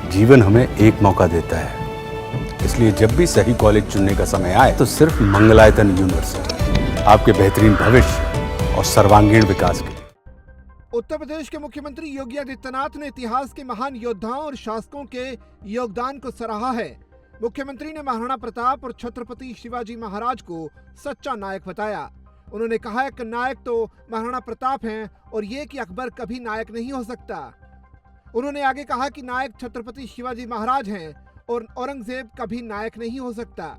जीवन हमें एक मौका देता है, इसलिए जब भी सही कॉलेज चुनने का समय आए तो सिर्फ मंगलायतन यूनिवर्सिटी आपके बेहतरीन भविष्य और सर्वांगीण विकास के लिए। उत्तर प्रदेश के मुख्यमंत्री योगी आदित्यनाथ ने इतिहास के महान योद्धाओं और शासकों के योगदान को सराहा है। मुख्यमंत्री ने महाराणा प्रताप और छत्रपति शिवाजी महाराज को सच्चा नायक बताया। उन्होंने कहा कि नायक तो महाराणा प्रताप हैं और ये कि अकबर कभी नायक नहीं हो सकता। उन्होंने आगे कहा कि नायक छत्रपति शिवाजी महाराज हैं और औरंगजेब कभी नायक नहीं हो सकता।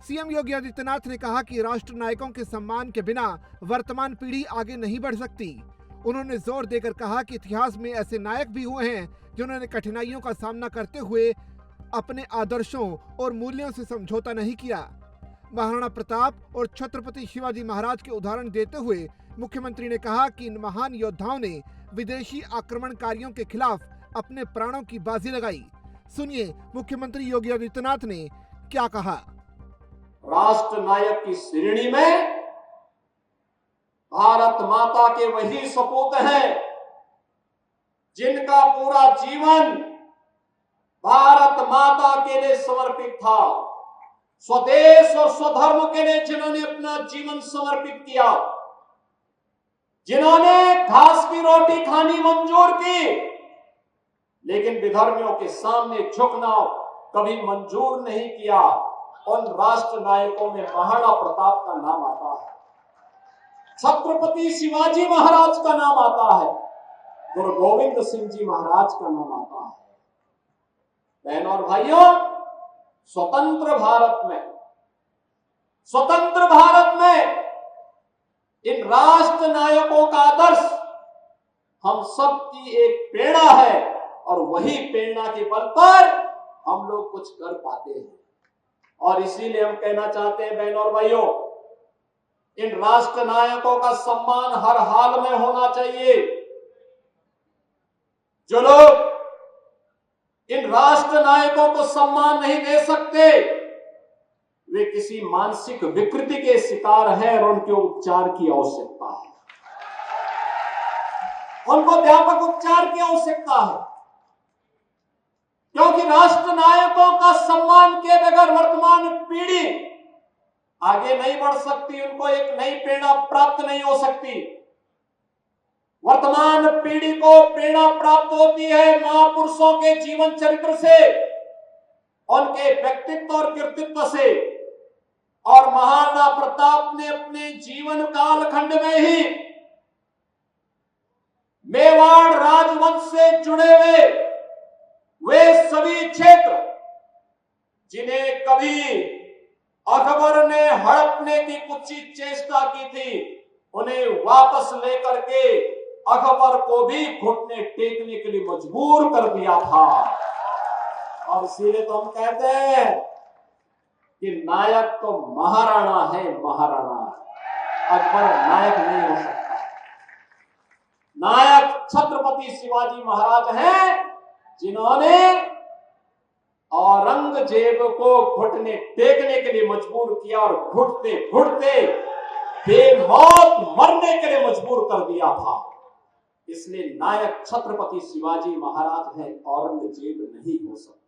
सीएम योगी आदित्यनाथ ने कहा कि राष्ट्र नायकों के सम्मान के बिना वर्तमान पीढ़ी आगे नहीं बढ़ सकती। उन्होंने जोर देकर कहा कि इतिहास में ऐसे नायक भी हुए हैं जिन्होंने कठिनाइयों का सामना करते हुए अपने आदर्शों और मूल्यों से समझौता नहीं किया। महाराणा प्रताप और छत्रपति शिवाजी महाराज के उदाहरण देते हुए मुख्यमंत्री ने कहा कि इन महान योद्धाओं ने विदेशी आक्रमणकारियों के खिलाफ अपने प्राणों की बाजी लगाई। सुनिए मुख्यमंत्री योगी आदित्यनाथ ने क्या कहा। राष्ट्र नायक की श्रेणी में भारत माता के वही सपूत हैं जिनका पूरा जीवन भारत माता के लिए समर्पित था। स्वदेश और स्वधर्म के लिए जिन्होंने अपना जीवन समर्पित किया, जिन्होंने घास की रोटी खानी मंजूर की, लेकिन विधर्मियों के सामने झुकना कभी मंजूर नहीं किया। उन राष्ट्र नायकों में महाराणा प्रताप का नाम आता है, छत्रपति शिवाजी महाराज का नाम आता है, गुरु गोविंद सिंह जी महाराज का नाम आता है। बहनों और भाइयों, स्वतंत्र भारत में इन राष्ट्र नायकों का आदर्श हम सब की एक प्रेरणा है और वही प्रेरणा के बल पर हम लोग कुछ कर पाते हैं। और इसीलिए हम कहना चाहते हैं बहनों और भाइयों, इन राष्ट्र नायकों का सम्मान हर हाल में होना चाहिए। जो लोग इन राष्ट्र नायकों को सम्मान नहीं दे सकते वे किसी मानसिक विकृति के शिकार हैं और उनके उपचार की आवश्यकता है। उनको व्यापक उपचार की आवश्यकता है, क्योंकि राष्ट्र नायकों का सम्मान के बगैर वर्तमान पीढ़ी आगे नहीं बढ़ सकती, उनको एक नई प्रेरणा प्राप्त नहीं हो सकती। वर्तमान पीढ़ी को प्रेरणा प्राप्त होती है महापुरुषों के जीवन चरित्र से, उनके व्यक्तित्व और कृतित्व से। और महाराणा प्रताप ने अपने जीवन कालखंड में ही मेवाड़ राजवंश से जुड़े हुए वे सभी क्षेत्र जिन्हें कभी अकबर ने हड़पने की कुछ चेष्टा की थी, उन्हें वापस लेकर के अकबर को भी घुटने टेकने के लिए मजबूर कर दिया था। और इसीलिए तो हम कहते हैं कि नायक तो महाराणा है, महाराणा। अकबर नायक नहीं हो सकता। नायक छत्रपति शिवाजी महाराज हैं जिन्होंने औरंगजेब को घुटने टेकने के लिए मजबूर किया और घुटते घुटते बेमौत मरने के लिए मजबूर कर दिया था। इसलिए नायक छत्रपति शिवाजी महाराज हैं, औरंगजेब नहीं हो सकता।